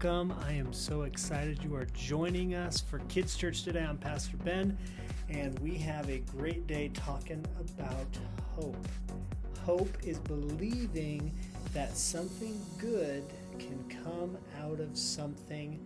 welcome. I am so excited you are joining us for Kids Church today. I'm Pastor Ben, and we have a great day talking about hope. Hope is believing that something good can come out of something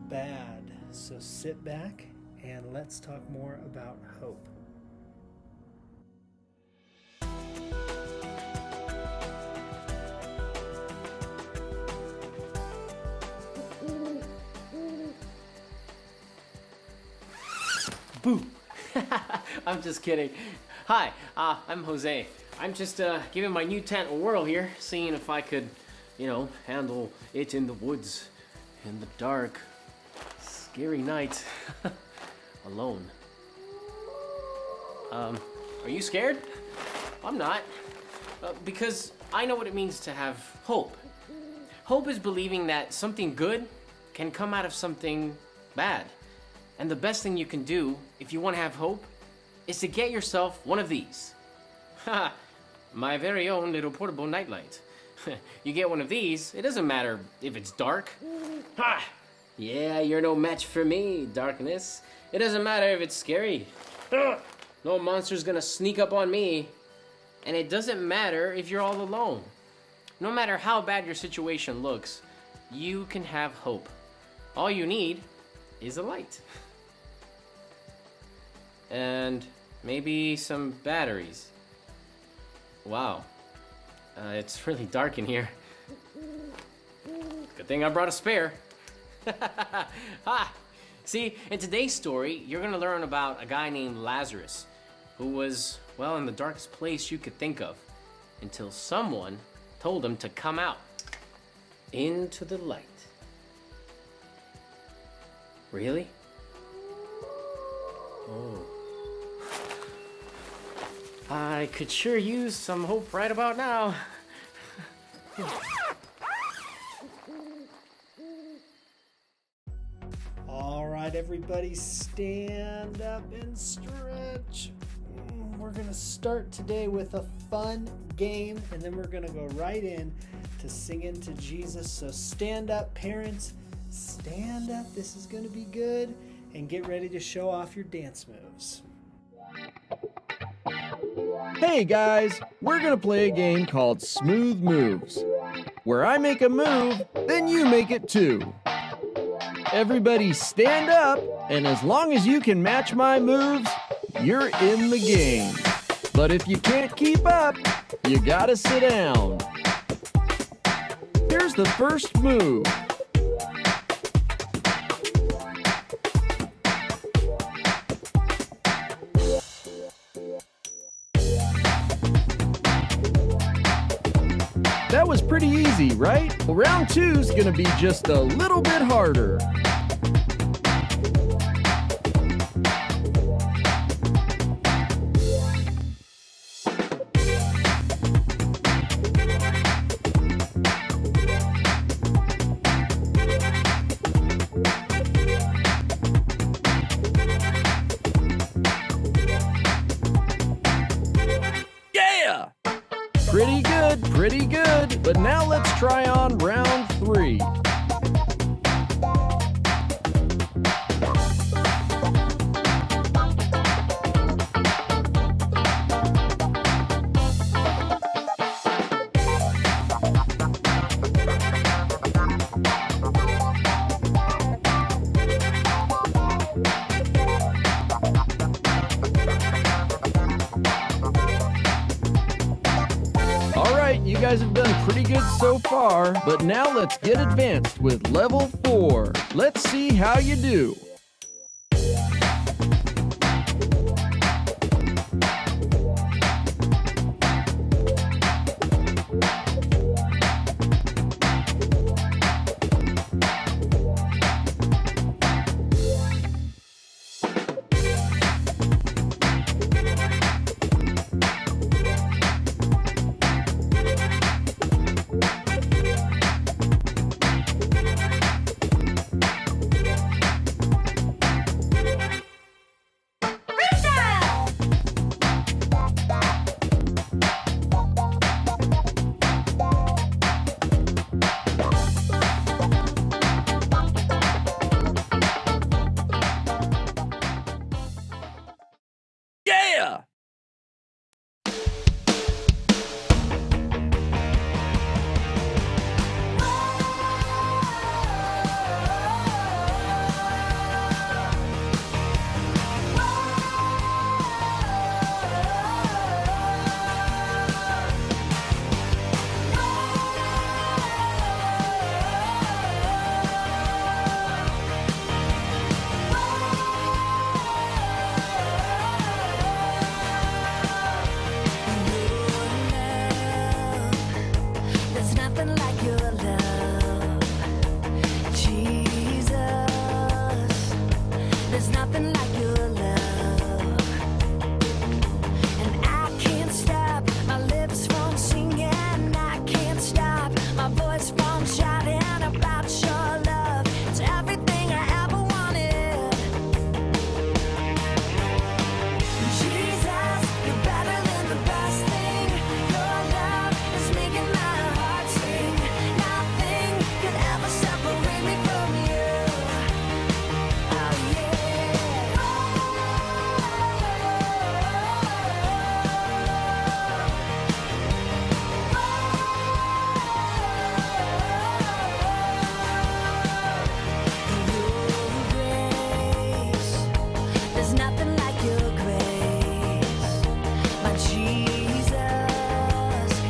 bad. So sit back and let's talk more about hope. Boo! I'm just kidding. Hi, I'm Jose. I'm just giving my new tent a whirl here, seeing if I could, handle it in the woods, in the dark, scary night, alone. Are you scared? I'm not, because I know what it means to have hope. Hope is believing that something good can come out of something bad. And the best thing you can do, if you want to have hope, is to get yourself one of these. Ha! My very own little portable nightlight. You get one of these, it doesn't matter if it's dark. Ha! Yeah, you're no match for me, darkness. It doesn't matter if it's scary. No monster's gonna sneak up on me. And it doesn't matter if you're all alone. No matter how bad your situation looks, you can have hope. All you need is a light. And maybe some batteries. Wow, it's really dark in here. Good thing I brought a spare. See, in today's story, you're gonna learn about a guy named Lazarus, who was, in the darkest place you could think of, until someone told him to come out into the light. Really? Oh. I could sure use some hope right about now. All right, everybody, stand up and stretch. We're going to start today with a fun game, and then we're going to go right in to singing to Jesus. So stand up, parents. Stand up. This is going to be good. And get ready to show off your dance moves. Hey guys, we're gonna play a game called Smooth Moves, where I make a move, then you make it too. Everybody stand up, and as long as you can match my moves, you're in the game. But if you can't keep up, you gotta sit down. Here's the first move. That was pretty easy, right? Well, round 2's gonna be just a little bit harder. Pretty good, but now let's try on round 3. You guys have done pretty good so far, but now let's get advanced with level 4. Let's see how you do. nothing like your love. And I can't stop my lips from singing. I can't stop my voice from shouting about your love. It's everything I ever wanted. Jesus, you're better than the best thing. Your love is making my heart sing. Nothing could ever separate me from you. Oh yeah. There's nothing like your grace, my Jesus.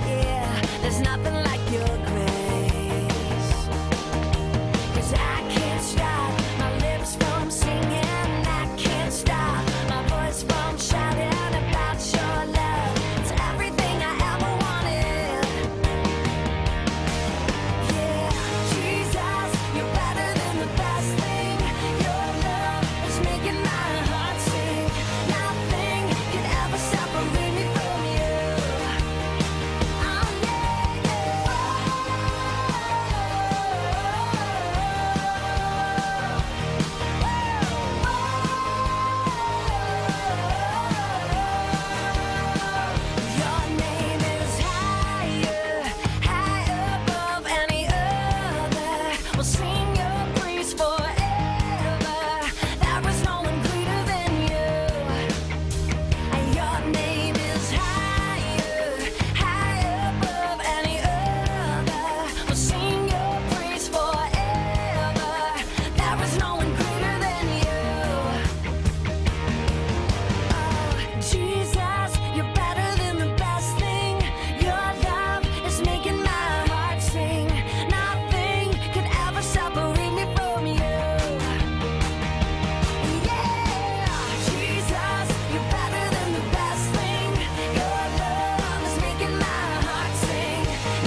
Yeah, there's nothing like your grace. 'Cause I can't stop my lips from singing. I can't stop my voice from shouting about your love. It's everything I ever wanted. Yeah, Jesus, you're better than the best thing. Your love is making my heart sing. Nothing can ever separate me from you. Oh yeah, Your name is higher, high above any other. We'll sing your praise forever. There is no one greater than you. Your name is higher, high above any other. We'll sing your praise forever. There is no one greater than you. Oh, Jesus, you're better than the best thing. Your love is making my heart sing. Nothing could ever separate me from you. Yeah, Jesus, you're better than the best thing. Your love is making my heart sing.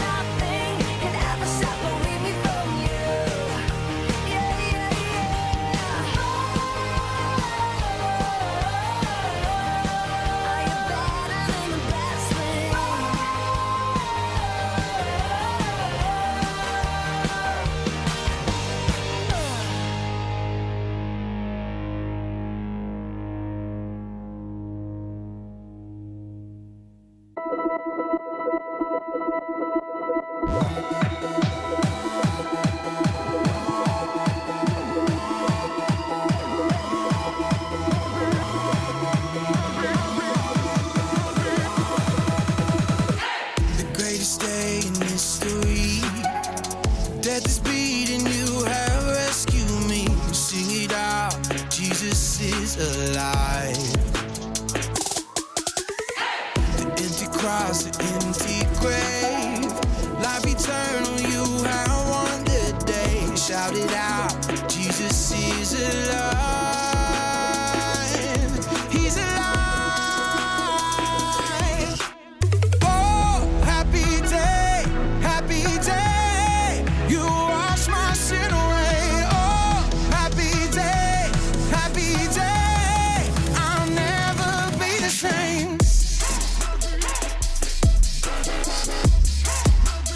Nothing can ever separate me from you. Yeah, yeah, yeah. Oh, you're better than the best thing. The greatest day in history. Death is beating, you have rescued me. Sing it out, Jesus is alive. The empty cross, the empty grave. Life eternal, you have won the day. Shout it out, Jesus is alive. He's alive. Oh, happy day, you wash my sin away. Oh, happy day, I'll never be the same.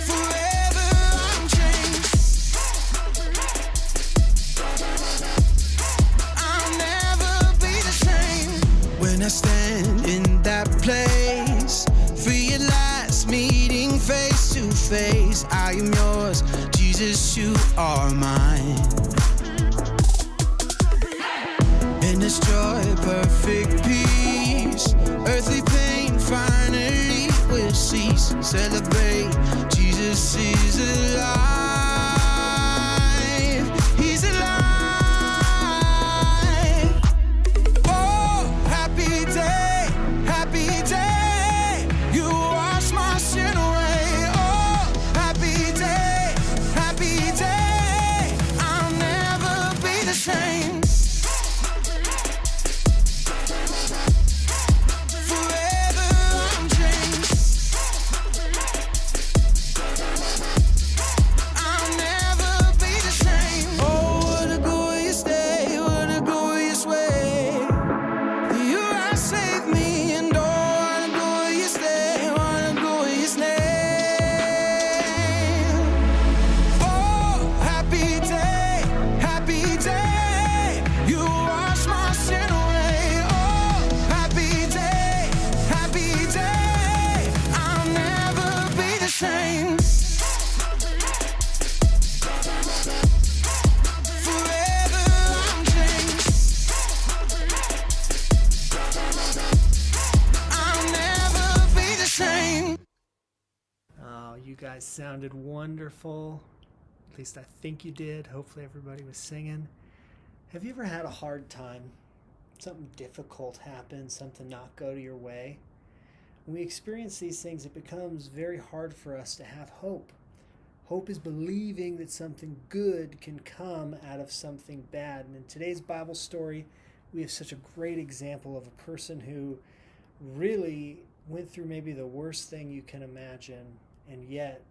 Forever I'm changed. I'll never be the same. When I stand in that place, realize meeting face to face. I am yours, Jesus, you are mine. In this joy, perfect peace, earthly pain finally will cease. Celebrate, Jesus is alive. He's alive. Oh, happy day, you wash my sin away. Oh, happy day, I'll never be the same. Forever I'm changed. guys sounded wonderful. At least I think you did. Hopefully everybody was singing. Have you ever had a hard time? Something difficult happened, something not go to your way? When we experience these things, it becomes very hard for us to have hope. Hope is believing that something good can come out of something bad. And in today's Bible story, we have such a great example of a person who really went through maybe the worst thing you can imagine, and yet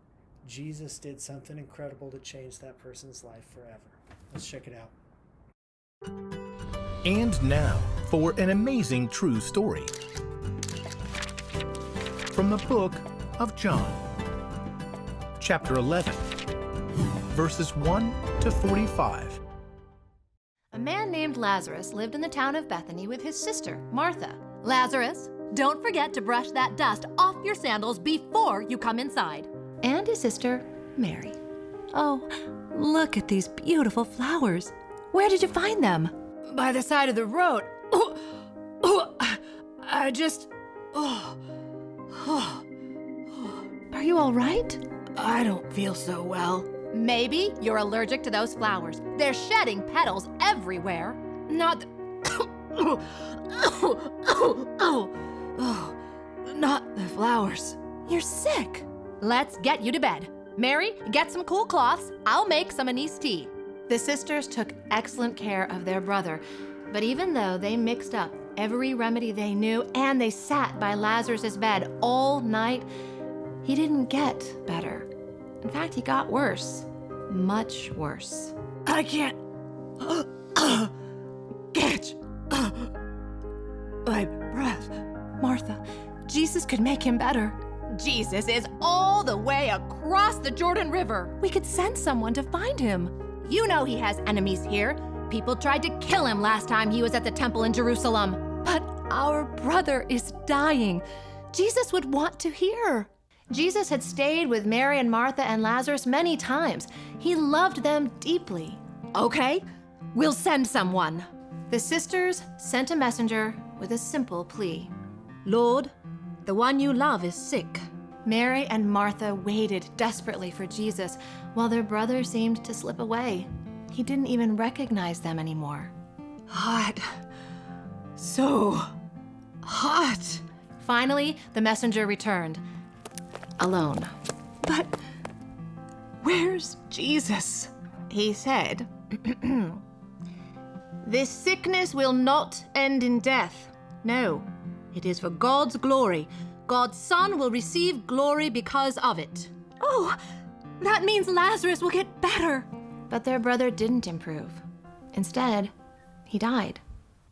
Jesus did something incredible to change that person's life forever. Let's check it out. And now for an amazing true story from the book of John, chapter 11, verses 1 to 45. A man named Lazarus lived in the town of Bethany with his sister, Martha. Lazarus, don't forget to brush that dust off your sandals before you come inside. And his sister, Mary. Oh, look at these beautiful flowers. Where did you find them? By the side of the road. Are you all right? I don't feel so well. Maybe you're allergic to those flowers. They're shedding petals everywhere. Not not the flowers. You're sick. Let's get you to bed. Mary, get some cool cloths. I'll make some anise tea. The sisters took excellent care of their brother, but even though they mixed up every remedy they knew and they sat by Lazarus's bed all night, he didn't get better. In fact, he got worse. Much worse. I can't catch my breath. Martha, Jesus could make him better. Jesus is all the way across the Jordan River. We could send someone to find him. You know he has enemies here. People tried to kill him last time he was at the temple in Jerusalem. But our brother is dying. Jesus would want to hear. Jesus had stayed with Mary and Martha and Lazarus many times. He loved them deeply. Okay, we'll send someone. The sisters sent a messenger with a simple plea. Lord, the one you love is sick. Mary and Martha waited desperately for Jesus while their brother seemed to slip away. He didn't even recognize them anymore. Hot. So hot. Finally, the messenger returned. Alone. But where's Jesus? He said, this sickness will not end in death. No, it is for God's glory. God's Son will receive glory because of it. Oh, that means Lazarus will get better. But their brother didn't improve. Instead, he died.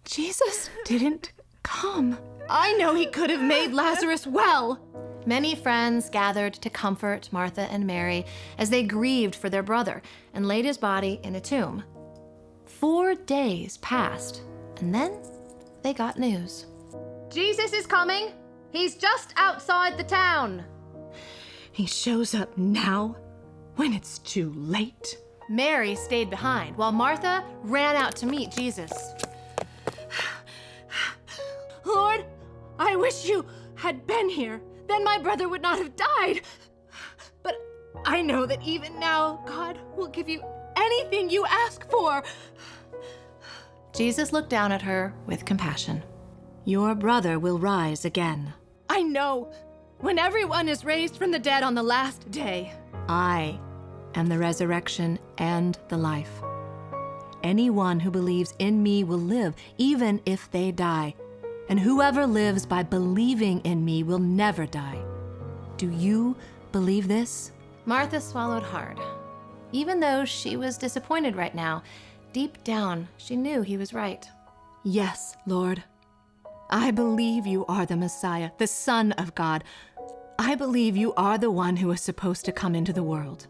Jesus didn't come. I know he could have made Lazarus well. Many friends gathered to comfort Martha and Mary as they grieved for their brother and laid his body in a tomb. 4 days passed, and then they got news. Jesus is coming. He's just outside the town. He shows up now when it's too late. Mary stayed behind while Martha ran out to meet Jesus. Lord, I wish you had been here. Then my brother would not have died. But I know that even now, God will give you anything you ask for. Jesus looked down at her with compassion. Your brother will rise again. I know. When everyone is raised from the dead on the last day, I am the resurrection and the life. Anyone who believes in me will live, even if they die. And whoever lives by believing in me will never die. Do you believe this? Martha swallowed hard. Even though she was disappointed right now, deep down, she knew he was right. Yes, Lord. I believe you are the Messiah, the Son of God. I believe you are the one who is supposed to come into the world.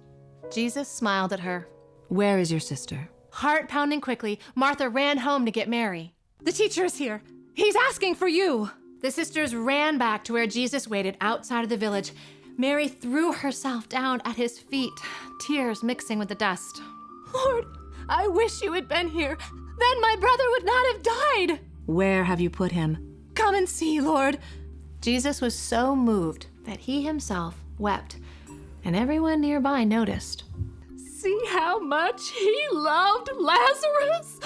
Jesus smiled at her. Where is your sister? Heart pounding quickly, Martha ran home to get Mary. The teacher is here. He's asking for you. The sisters ran back to where Jesus waited outside of the village. Mary threw herself down at his feet, tears mixing with the dust. Lord, I wish you had been here. Then my brother would not have died. Where have you put him? Come and see, Lord. Jesus was so moved that he himself wept, and everyone nearby noticed. See how much he loved Lazarus?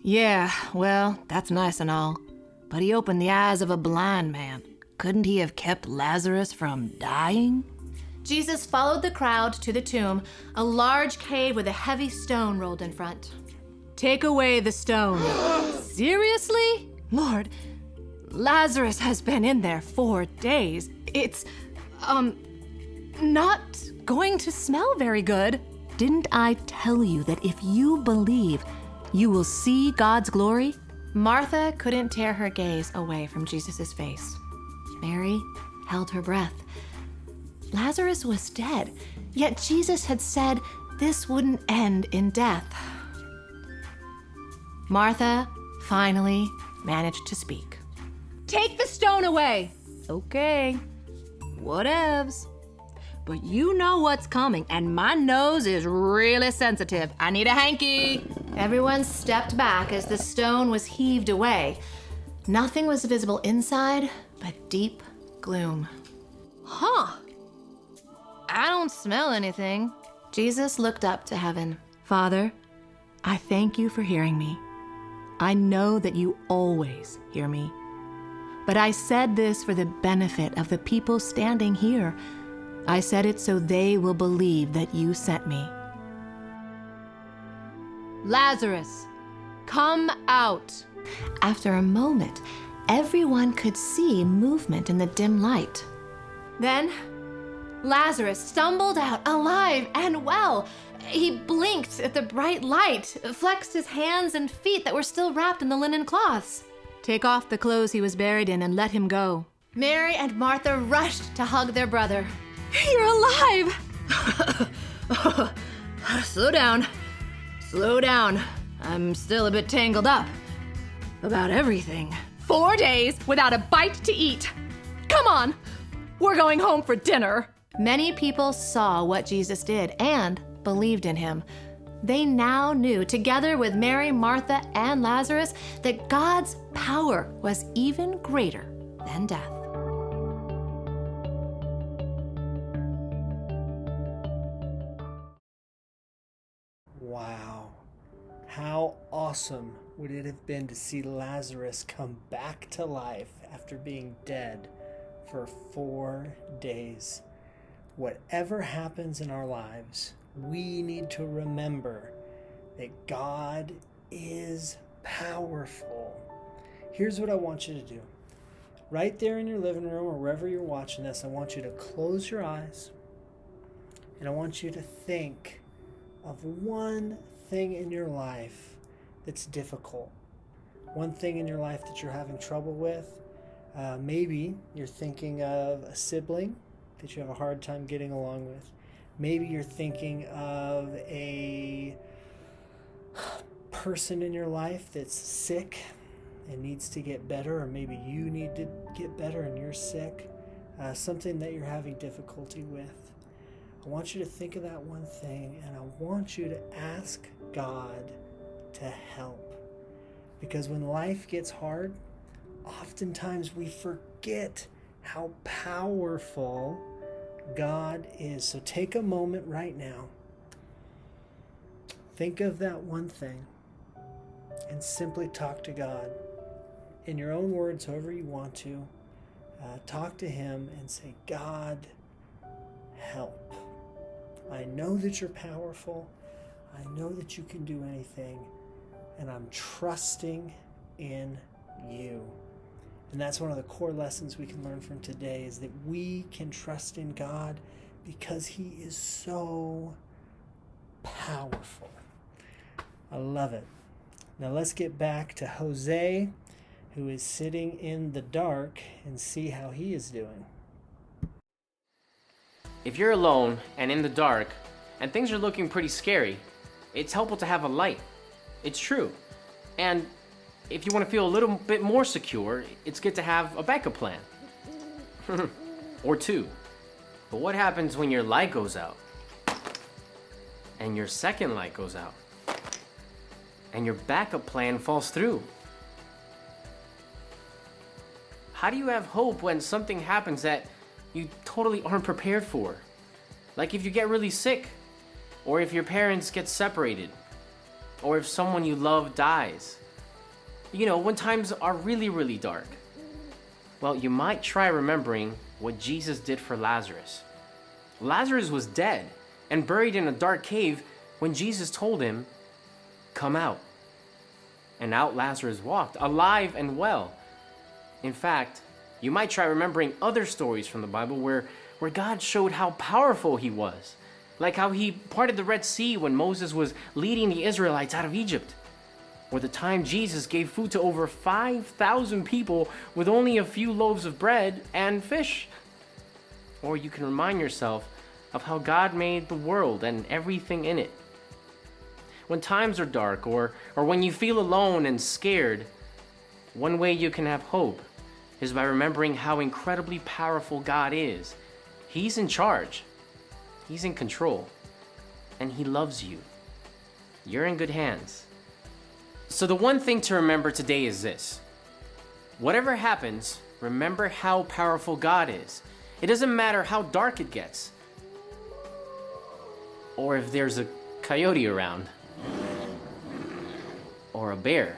Yeah, well, that's nice and all. But he opened the eyes of a blind man. Couldn't he have kept Lazarus from dying? Jesus followed the crowd to the tomb, a large cave with a heavy stone rolled in front. Take away the stone. Seriously? Lord, Lazarus has been in there 4 days. It's, not going to smell very good. Didn't I tell you that if you believe, you will see God's glory? Martha couldn't tear her gaze away from Jesus' face. Mary held her breath. Lazarus was dead, yet Jesus had said this wouldn't end in death. Martha finally managed to speak. Take the stone away. Okay, whatevs. But you know what's coming, and my nose is really sensitive. I need a hanky. Everyone stepped back as the stone was heaved away. Nothing was visible inside but deep gloom. Huh. I don't smell anything. Jesus looked up to heaven. Father, I thank you for hearing me. I know that you always hear me. But I said this for the benefit of the people standing here. I said it so they will believe that you sent me. Lazarus, come out. After a moment, everyone could see movement in the dim light. Then, Lazarus stumbled out alive and well. He blinked at the bright light, flexed his hands and feet that were still wrapped in the linen cloths. Take off the clothes he was buried in and let him go. Mary and Martha rushed to hug their brother. You're alive! Slow down. Slow down. I'm still a bit tangled up about everything. 4 days without a bite to eat. Come on, we're going home for dinner. Many people saw what Jesus did and believed in him. They now knew, together with Mary, Martha, and Lazarus, that God's power was even greater than death. Wow. How awesome would it have been to see Lazarus come back to life after being dead for 4 days? Whatever happens in our lives, we need to remember that God is powerful. Here's what I want you to do. Right there in your living room or wherever you're watching this, I want you to close your eyes and I want you to think of one thing in your life that's difficult. One thing in your life that you're having trouble with. Maybe you're thinking of a sibling that you have a hard time getting along with. Maybe you're thinking of a person in your life that's sick and needs to get better, or maybe you need to get better and you're sick. Something that you're having difficulty with. I want you to think of that one thing, and I want you to ask God to help. Because when life gets hard, oftentimes we forget how powerful God is. So take a moment right now. Think of that one thing and simply talk to God. In your own words, however you want to. Talk to Him and say, God, help. I know that you're powerful. I know that you can do anything. And I'm trusting in you. And that's one of the core lessons we can learn from today, is that we can trust in God because He is so powerful. I love it. Now let's get back to Jose, who is sitting in the dark, and see how he is doing. If you're alone and in the dark and things are looking pretty scary, it's helpful to have a light. It's true. And if you want to feel a little bit more secure, it's good to have a backup plan. Or two. But what happens when your light goes out? And your second light goes out? And your backup plan falls through? How do you have hope when something happens that you totally aren't prepared for? Like if you get really sick, or if your parents get separated, or if someone you love dies. You know, when times are really, really dark. Well, you might try remembering what Jesus did for Lazarus. Lazarus was dead and buried in a dark cave when Jesus told him, "Come out." And out Lazarus walked, alive and well. In fact, you might try remembering other stories from the Bible where God showed how powerful he was. Like how he parted the Red Sea when Moses was leading the Israelites out of Egypt. Or the time Jesus gave food to over 5,000 people with only a few loaves of bread and fish. Or you can remind yourself of how God made the world and everything in it. When times are dark or when you feel alone and scared, one way you can have hope is by remembering how incredibly powerful God is. He's in charge. He's in control. And he loves you. You're in good hands. So the one thing to remember today is this. Whatever happens, remember how powerful God is. It doesn't matter how dark it gets. Or if there's a coyote around. Or a bear.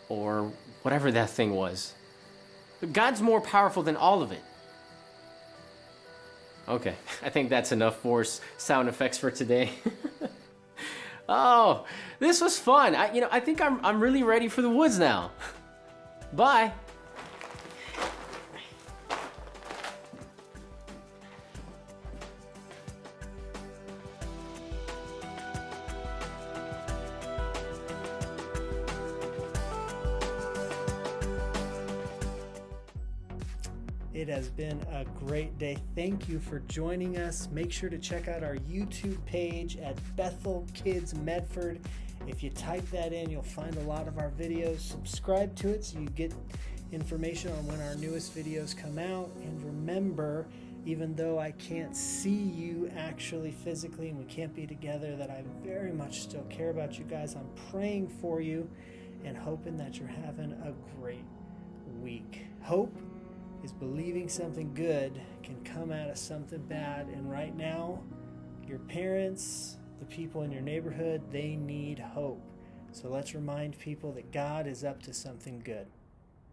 Or whatever that thing was. God's more powerful than all of it. Okay, I think that's enough force sound effects for today. Oh, this was fun. I think I'm really ready for the woods now. Bye. It has been a great day. Thank you for joining us. Make sure to check out our YouTube page at Bethel Kids Medford. If you type that in, you'll find a lot of our videos. Subscribe to it so you get information on when our newest videos come out. And remember, even though I can't see you actually physically and we can't be together, that I very much still care about you guys. I'm praying for you and hoping that you're having a great week. Hope is believing something good can come out of something bad. And right now, your parents, the people in your neighborhood, they need hope. So let's remind people that God is up to something good.